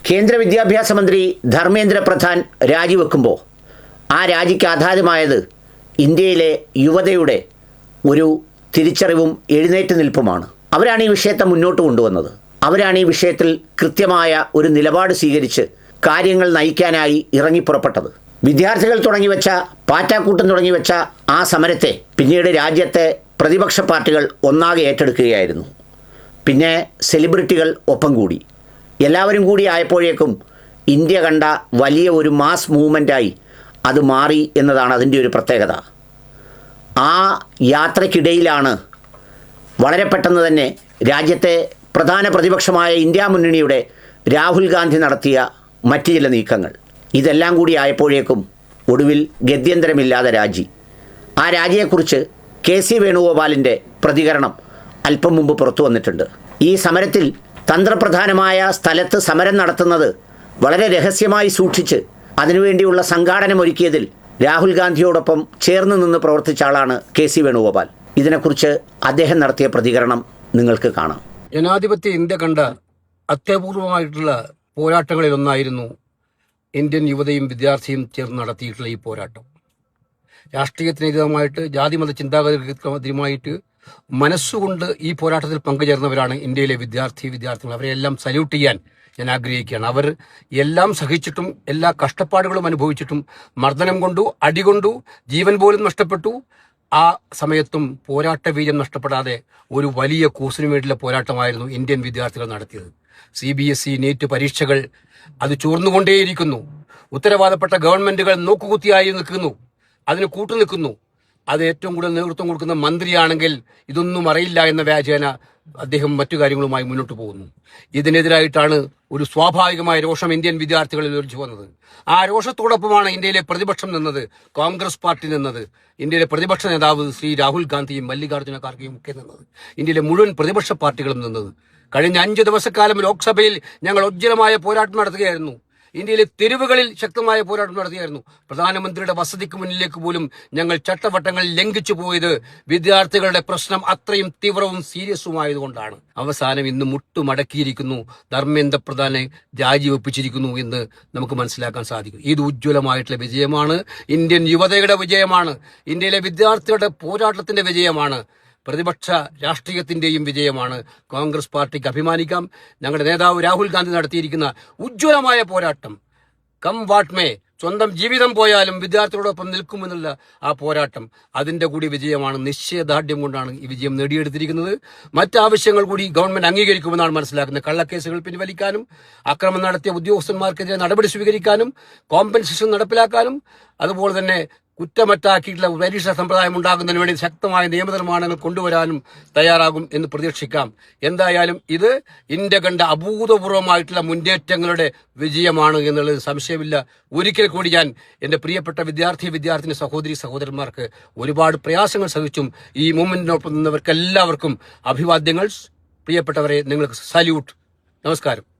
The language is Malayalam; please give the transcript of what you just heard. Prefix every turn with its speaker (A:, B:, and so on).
A: കേന്ദ്ര വിദ്യാഭ്യാസ മന്ത്രി ധർമ്മേന്ദ്ര പ്രധാൻ രാജിവെക്കുമ്പോൾ ആ രാജിക്ക് ആധാരമായത് ഇന്ത്യയിലെ യുവതയുടെ ഒരു തിരിച്ചറിവും എഴുന്നേറ്റ് നിൽപ്പുമാണ്. അവരാണ് ഈ വിഷയത്തെ മുന്നോട്ട് കൊണ്ടുവന്നത്. അവരാണ് ഈ വിഷയത്തിൽ കൃത്യമായ ഒരു നിലപാട് സ്വീകരിച്ച് കാര്യങ്ങൾ നയിക്കാനായി ഇറങ്ങിപ്പുറപ്പെട്ടത്. വിദ്യാർത്ഥികൾ തുടങ്ങിവെച്ച പാറ്റാക്കൂട്ടം തുടങ്ങിവെച്ച ആ സമരത്തെ പിന്നീട് രാജ്യത്തെ പ്രതിപക്ഷ പാർട്ടികൾ ഒന്നാകെ ഏറ്റെടുക്കുകയായിരുന്നു. പിന്നെ സെലിബ്രിറ്റികൾ ഒപ്പം കൂടി. എല്ലാവരും കൂടി ആയപ്പോഴേക്കും ഇന്ത്യ കണ്ട വലിയ ഒരു മാസ് മൂവ്മെൻറ്റായി അത് മാറി എന്നതാണ് അതിൻ്റെ ഒരു പ്രത്യേകത. ആ യാത്രയ്ക്കിടയിലാണ് വളരെ പെട്ടെന്ന് തന്നെ രാജ്യത്തെ പ്രധാന പ്രതിപക്ഷമായ ഇന്ത്യ മുന്നണിയുടെ രാഹുൽ ഗാന്ധി നടത്തിയ മറ്റു ചില നീക്കങ്ങൾ. ഇതെല്ലാം കൂടി ആയപ്പോഴേക്കും ഒടുവിൽ ഗത്യന്തരമില്ലാതെ രാജി. ആ രാജിയെക്കുറിച്ച് കെ.സി. വേണുഗോപാലിൻ്റെ പ്രതികരണം അല്പം മുമ്പ് പുറത്തു വന്നിട്ടുണ്ട്. ഈ സമരത്തിൽ തന്ത്രപ്രധാനമായ സ്ഥലത്ത് സമരം നടത്തുന്നത് വളരെ രഹസ്യമായി സൂക്ഷിച്ച് അതിനുവേണ്ടിയുള്ള സംഘാടനമൊരുക്കിയതിൽ രാഹുൽ ഗാന്ധിയോടൊപ്പം ചേർന്ന് നിന്ന് പ്രവർത്തിച്ച ആളാണ് കെ.സി. വേണുഗോപാൽ. ഇതിനെക്കുറിച്ച് അദ്ദേഹം നടത്തിയ പ്രതികരണം നിങ്ങൾക്ക് കാണാം.
B: ജനാധിപത്യ ഇന്ത്യ കണ്ട അത്യപൂർവമായിട്ടുള്ള പോരാട്ടങ്ങളിലൊന്നായിരുന്നു ഇന്ത്യൻ യുവതയും വിദ്യാർത്ഥിയും ചേർന്ന് നടത്തിയിട്ടുള്ള ഈ പോരാട്ടം. രാഷ്ട്രീയത്തിനെതിരമായിട്ട് ജാതിമത ചിന്താഗതിയുമായിട്ട് മനസ്സുകൊണ്ട് ഈ പോരാട്ടത്തിൽ പങ്കുചേർന്നവരാണ് ഇന്ത്യയിലെ വിദ്യാർത്ഥികൾ. അവരെല്ലാം സല്യൂട്ട് ചെയ്യാൻ ഞാൻ ആഗ്രഹിക്കുകയാണ്. അവർ എല്ലാം സഹിച്ചിട്ടും എല്ലാ കഷ്ടപ്പാടുകളും അനുഭവിച്ചിട്ടും മർദ്ദനം കൊണ്ടു, അടികൊണ്ടു, ജീവൻ പോലും നഷ്ടപ്പെട്ടു. ആ സമയത്തും പോരാട്ട വീര്യം നഷ്ടപ്പെടാതെ ഒരു വലിയ കൂസിനു വേണ്ടിയുള്ള പോരാട്ടമായിരുന്നു ഇന്ത്യൻ വിദ്യാർത്ഥികൾ നടത്തിയത്. CBSE നീറ്റ് പരീക്ഷകൾ അത് ചോർന്നുകൊണ്ടേയിരിക്കുന്നു. ഉത്തരവാദപ്പെട്ട ഗവൺമെന്റുകൾ നോക്കുകുത്തിയായി നിൽക്കുന്നു, അതിന് കൂട്ടുനിൽക്കുന്നു. അത് ഏറ്റവും കൂടുതൽ നേതൃത്വം കൊടുക്കുന്ന മന്ത്രിയാണെങ്കിൽ ഇതൊന്നും അറിയില്ല എന്ന വ്യാജേന അദ്ദേഹം മറ്റു കാര്യങ്ങളുമായി മുന്നോട്ട് പോകുന്നു. ഇതിനെതിരായിട്ടാണ് ഒരു സ്വാഭാവികമായ രോഷം ഇന്ത്യൻ വിദ്യാർത്ഥികളിൽ ഉയർച്ചു വന്നത്. ആ രോഷത്തോടൊപ്പമാണ് ഇന്ത്യയിലെ പ്രതിപക്ഷം നിന്നത്, കോൺഗ്രസ് പാർട്ടി നിന്നത്, ഇന്ത്യയിലെ പ്രതിപക്ഷ നേതാവ് ശ്രീ രാഹുൽ ഗാന്ധിയും മല്ലികാർജ്ജുന ഖാർഗെയും ഒക്കെ നിന്നത്, ഇന്ത്യയിലെ മുഴുവൻ പ്രതിപക്ഷ പാർട്ടികളും നിന്നത്. കഴിഞ്ഞ 5 ദിവസക്കാലം ലോക്സഭയിൽ ഞങ്ങൾ ഉജ്ജ്വലമായ പോരാട്ടം നടത്തുകയായിരുന്നു. ഇന്ത്യയിലെ തെരുവുകളിൽ ശക്തമായ പോരാട്ടം നടത്തിയായിരുന്നു. പ്രധാനമന്ത്രിയുടെ വസതിക്ക് മുന്നിലേക്ക് പോലും ഞങ്ങൾ ചട്ടവട്ടങ്ങൾ ലംഘിച്ചു പോയത് വിദ്യാർത്ഥികളുടെ പ്രശ്നം അത്രയും തീവ്രവും സീരിയസുമായതുകൊണ്ടാണ്. അവസാനം ഇന്ന് മുട്ടുമടക്കിയിരിക്കുന്നു, ധർമ്മേന്ദ്ര പ്രധാനെ രാജിവെപ്പിച്ചിരിക്കുന്നു എന്ന് നമുക്ക് മനസ്സിലാക്കാൻ സാധിക്കും. ഇത് ഉജ്ജ്വലമായിട്ടുള്ള വിജയമാണ്, ഇന്ത്യൻ യുവതയുടെ വിജയമാണ്, ഇന്ത്യയിലെ വിദ്യാർത്ഥികളുടെ പോരാട്ടത്തിന്റെ വിജയമാണ്, പ്രതിപക്ഷ രാഷ്ട്രീയത്തിന്റെയും വിജയമാണ്. കോൺഗ്രസ് പാർട്ടിക്ക് അഭിമാനിക്കാം. ഞങ്ങളുടെ നേതാവ് രാഹുൽ ഗാന്ധി നടത്തിയിരിക്കുന്ന ഉജ്ജ്വലമായ പോരാട്ടം, കം വാട്ട് മേ, സ്വന്തം ജീവിതം പോയാലും വിദ്യാർത്ഥികളോടൊപ്പം നിൽക്കുമെന്നുള്ള ആ പോരാട്ടം, അതിന്റെ കൂടി വിജയമാണ്. നിശ്ചയദാർഢ്യം കൊണ്ടാണ് ഈ വിജയം നേടിയെടുത്തിരിക്കുന്നത്. മറ്റാവശ്യങ്ങൾ കൂടി ഗവൺമെന്റ് അംഗീകരിക്കുമെന്നാണ് മനസ്സിലാക്കുന്നത്. കള്ളക്കേസുകൾ പിൻവലിക്കാനും, അക്രമം നടത്തിയ ഉദ്യോഗസ്ഥന്മാർക്കെതിരെ നടപടി സ്വീകരിക്കാനും, കോമ്പൻസേഷൻ നടപ്പിലാക്കാനും, അതുപോലെ തന്നെ കുറ്റമറ്റാക്കിയിട്ടുള്ള പരീക്ഷാ സമ്പ്രദായം ഉണ്ടാകുന്നതിന് വേണ്ടി ശക്തമായ നിയമനിർമ്മാണങ്ങൾ കൊണ്ടുവരാനും തയ്യാറാകും എന്ന് പ്രതീക്ഷിക്കാം. എന്തായാലും ഇത് ഇന്ത്യ കണ്ട അഭൂതപൂർവമായിട്ടുള്ള മുന്നേറ്റങ്ങളുടെ വിജയമാണ് എന്നുള്ളത് സംശയമില്ല. ഒരിക്കൽ കൂടി ഞാൻ എന്റെ പ്രിയപ്പെട്ട വിദ്യാർത്ഥിനി സഹോദരന്മാർക്ക് ഒരുപാട് പ്രയാസങ്ങൾ സഹിച്ചും ഈ മൂവ്മെന്റിനൊപ്പം നിന്നവർക്ക് എല്ലാവർക്കും അഭിവാദ്യങ്ങൾ. പ്രിയപ്പെട്ടവരെ, നിങ്ങൾക്ക് സല്യൂട്ട്. നമസ്കാരം.